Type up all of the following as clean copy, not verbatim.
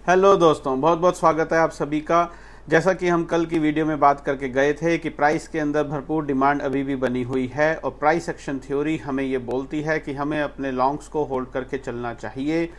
Hello दोस्तों, बहुत बहुत स्वागत है आप सभी का। जैसा कि हम कल की वीडियो में बात करके गए थे कि प्राइस के अंदर भरपूर डिमांड अभी भी बनी हुई है और प्राइस एक्शन थ्योरी हमें ये बोलती है कि हमें अपने लॉन्ग्स को होल्ड करके चलना चाहिए।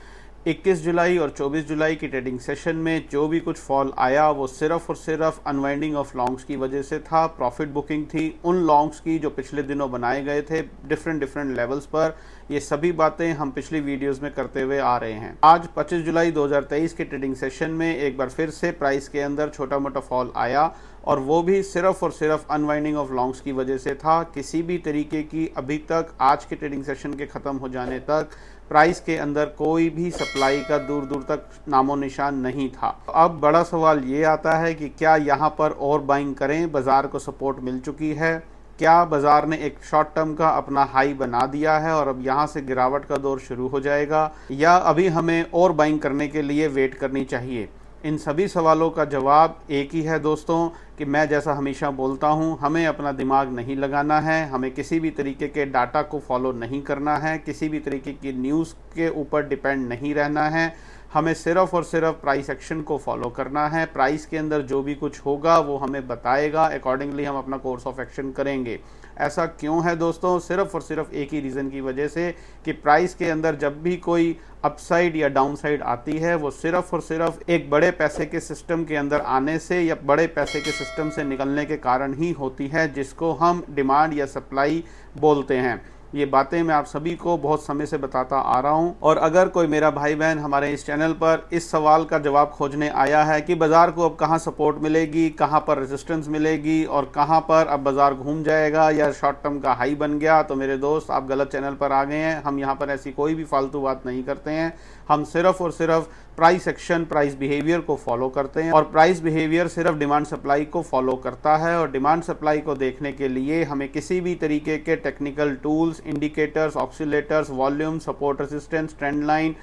21 जुलाई और 24 जुलाई की ट्रेडिंग सेशन में जो भी कुछ फॉल आया वो सिर्फ और सिर्फ अनवाइंडिंग ऑफ लॉन्ग्स की वजह से था। प्रॉफिट बुकिंग थी उन लॉन्ग्स की जो पिछले दिनों बनाए गए थे डिफरेंट लेवल्स पर। ये सभी बातें हम पिछली वीडियोस में करते हुए आ रहे हैं। आज 25 जुलाई 2023 के ट्रेडिंग सेशन में एक बार फिर से प्राइस के अंदर छोटा मोटा फॉल आया और वो भी सिर्फ और सिर्फ अनवाइंडिंग ऑफ लॉन्ग्स की वजह से था। किसी भी तरीके की अभी तक आज के ट्रेडिंग सेशन के ख़त्म हो जाने तक प्राइस के अंदर कोई भी सप्लाई का दूर दूर तक नामो निशान नहीं था। अब बड़ा सवाल ये आता है कि क्या यहाँ पर और बाइंग करें? बाज़ार को सपोर्ट मिल चुकी है। क्या बाज़ार ने एक शॉर्ट टर्म का अपना हाई बना दिया है और अब यहाँ से गिरावट का दौर शुरू हो जाएगा, या अभी हमें और बाइंग करने के लिए वेट करनी चाहिए? इन सभी सवालों का जवाब एक ही है दोस्तों, कि मैं जैसा हमेशा बोलता हूं, हमें अपना दिमाग नहीं लगाना है, हमें किसी भी तरीके के डाटा को फॉलो नहीं करना है, किसी भी तरीके की न्यूज़ के ऊपर डिपेंड नहीं रहना है। हमें सिर्फ और सिर्फ प्राइस एक्शन को फॉलो करना है। प्राइस के अंदर जो भी कुछ होगा वो हमें बताएगा, अकॉर्डिंगली हम अपना कोर्स ऑफ एक्शन करेंगे। ऐसा क्यों है दोस्तों? सिर्फ और सिर्फ एक ही रीज़न की वजह से कि प्राइस के अंदर जब भी कोई अपसाइड या डाउनसाइड आती है वो सिर्फ और सिर्फ एक बड़े पैसे के सिस्टम के अंदर आने से या बड़े पैसे के सिस्टम से निकलने के कारण ही होती है, जिसको हम डिमांड या सप्लाई बोलते हैं। ये बातें मैं आप सभी को बहुत समय से बताता आ रहा हूं, और अगर कोई मेरा भाई बहन हमारे इस चैनल पर इस सवाल का जवाब खोजने आया है कि बाजार को अब कहां सपोर्ट मिलेगी, कहां पर रेजिस्टेंस मिलेगी और कहां पर अब बाजार घूम जाएगा या शॉर्ट टर्म का हाई बन गया, तो मेरे दोस्त आप गलत चैनल पर आ गए हैं। हम यहां पर ऐसी कोई भी फालतू बात नहीं करते हैं। हम सिर्फ और सिर्फ प्राइस एक्शन, प्राइस बिहेवियर को फॉलो करते हैं और प्राइस बिहेवियर सिर्फ डिमांड सप्लाई को फॉलो करता है। और डिमांड सप्लाई को देखने के लिए हमें किसी भी तरीके के technical tools, indicators, oscillators, volume, support resistance, trend line,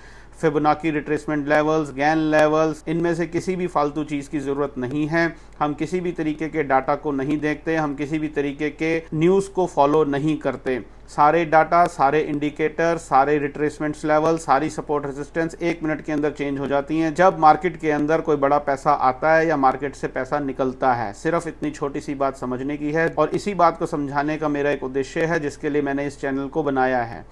Fibonacci retracement levels, Gann levels, इनमें से किसी भी फालतू चीज़ की ज़रूरत नहीं है। हम किसी भी तरीके के डाटा को नहीं देखते, हम किसी भी तरीके के न्यूज़ को फॉलो नहीं करते। सारे डाटा, सारे इंडिकेटर, सारे रिट्रेसमेंट्स लेवल, सारी सपोर्ट रेजिस्टेंस 1 मिनट के अंदर चेंज हो जाती हैं जब मार्केट के अंदर कोई बड़ा पैसा आता है या मार्केट से पैसा निकलता है। सिर्फ इतनी छोटी सी बात समझने की है और इसी बात को समझाने का मेरा एक उद्देश्य है जिसके लिए मैंने इस चैनल को बनाया है।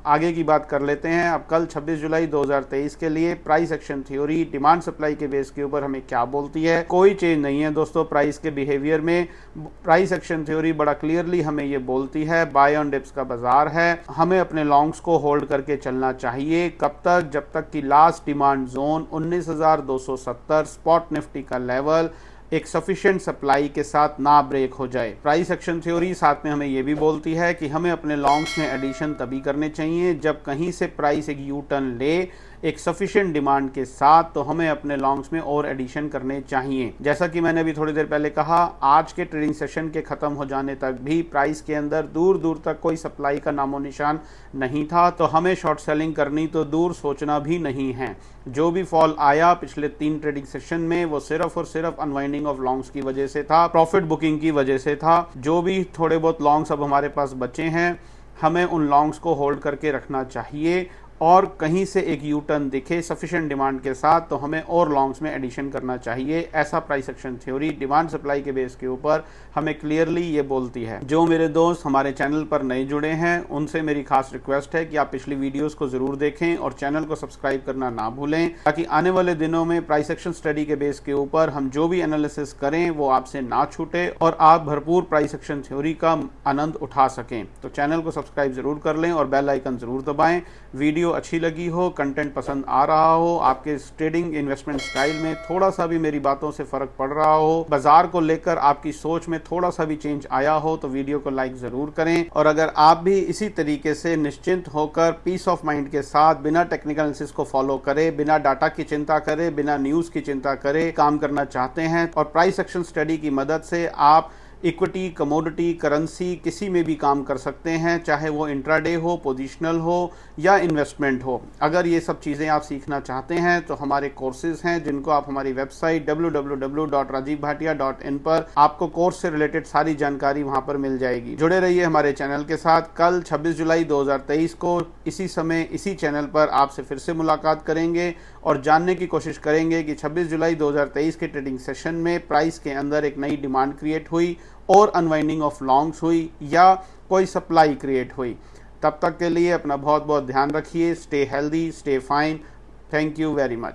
आगे की बात कर लेते हैं। अब कल 26 जुलाई 2023 के लिए price action theory demand supply के बेस के ऊपर हमें क्या बोलती है? कोई चेंज नहीं है दोस्तों प्राइस के बिहेवियर में। प्राइस एक्शन थ्योरी बड़ा क्लियरली हमें ये बोलती है बाय ऑन डिप्स का बाजार है, हमें अपने लॉन्ग्स को होल्ड करके चलना चाहिए। कब तक? जब तक कि last demand zone 19,270 spot Nifty का लेवल एक सफिशिएंट सप्लाई के साथ ना ब्रेक हो जाए। प्राइस एक्शन थ्योरी साथ में हमें यह भी बोलती है कि हमें अपने लॉन्ग्स में एडिशन तभी करने चाहिए जब कहीं से प्राइस एक यू टर्न ले एक सफिशिएंट डिमांड के साथ, तो हमें अपने लॉन्ग्स में और एडिशन करने चाहिए। जैसा कि मैंने अभी थोड़ी देर पहले कहा, आज के ट्रेडिंग सेशन के खत्म हो जाने तक भी प्राइस के अंदर दूर दूर तक कोई सप्लाई का नामो निशान नहीं था, तो हमें शॉर्ट सेलिंग करनी तो दूर सोचना भी नहीं है। जो भी फॉल आया पिछले 3 ट्रेडिंग सेशन में वो सिर्फ और सिर्फ अनवाइंडिंग ऑफ लॉन्ग्स की वजह से था, प्रॉफिट बुकिंग की वजह से था। जो भी थोड़े बहुत लॉन्ग्स अब हमारे पास बचे हैं, हमें उन लॉन्ग्स को होल्ड करके रखना चाहिए और कहीं से एक यू टर्न दिखे सफिशिएंट डिमांड के साथ तो हमें और लॉन्ग्स में एडिशन करना चाहिए। ऐसा price action theory demand supply के बेस के ऊपर हमें क्लियरली ये बोलती है। जो मेरे दोस्त हमारे चैनल पर नए जुड़े हैं उनसे मेरी खास रिक्वेस्ट है कि आप पिछली वीडियोस को जरूर देखें और चैनल को सब्सक्राइब करना ना भूलें, ताकि आने वाले दिनों में प्राइस एक्शन स्टडी के बेस के ऊपर हम जो भी एनालिसिस करें वो आपसे ना छूटे और आप भरपूर प्राइस एक्शन थ्योरी का आनंद उठा सकें। तो चैनल को सब्सक्राइब जरूर कर लें और बेल आइकन जरूर दबाएं। वीडियो अच्छी लगी हो, कंटेंट पसंद आ रहा हो, आपके ट्रेडिंग इन्वेस्टमेंट स्टाइल में थोड़ा सा भी मेरी बातों से फर्क पड़ रहा हो, बाजार को लेकर आपकी सोच में थोड़ा सा भी चेंज आया हो, तो वीडियो को लाइक जरूर करें। और अगर आप भी इसी तरीके से निश्चिंत होकर पीस ऑफ माइंड के साथ बिना टेक्निकल एनालिसिस को फॉलो करे, बिना डाटा की चिंता करे, बिना न्यूज की चिंता करे काम करना चाहते हैं और प्राइस एक्शन स्टडी की मदद से आप इक्विटी, कमोडिटी, करेंसी किसी में भी काम कर सकते हैं, चाहे वो इंट्राडे हो, पोजिशनल हो या इन्वेस्टमेंट हो। अगर ये सब चीज़ें आप सीखना चाहते हैं तो हमारे कोर्सेज हैं जिनको आप हमारी वेबसाइट www.rajivbhatia.in पर आपको कोर्स से रिलेटेड सारी जानकारी वहां पर मिल जाएगी। जुड़े रहिए हमारे चैनल के साथ। कल 26 जुलाई 2023 को इसी समय इसी चैनल पर आपसे फिर से मुलाकात करेंगे और जानने की कोशिश करेंगे कि 26 जुलाई 2023 के ट्रेडिंग सेशन में प्राइस के अंदर एक नई डिमांड क्रिएट हुई और अनवाइंडिंग ऑफ लॉन्ग्स हुई या कोई सप्लाई क्रिएट हुई। तब तक के लिए अपना बहुत बहुत ध्यान रखिए। Stay healthy, stay fine. Thank you very much.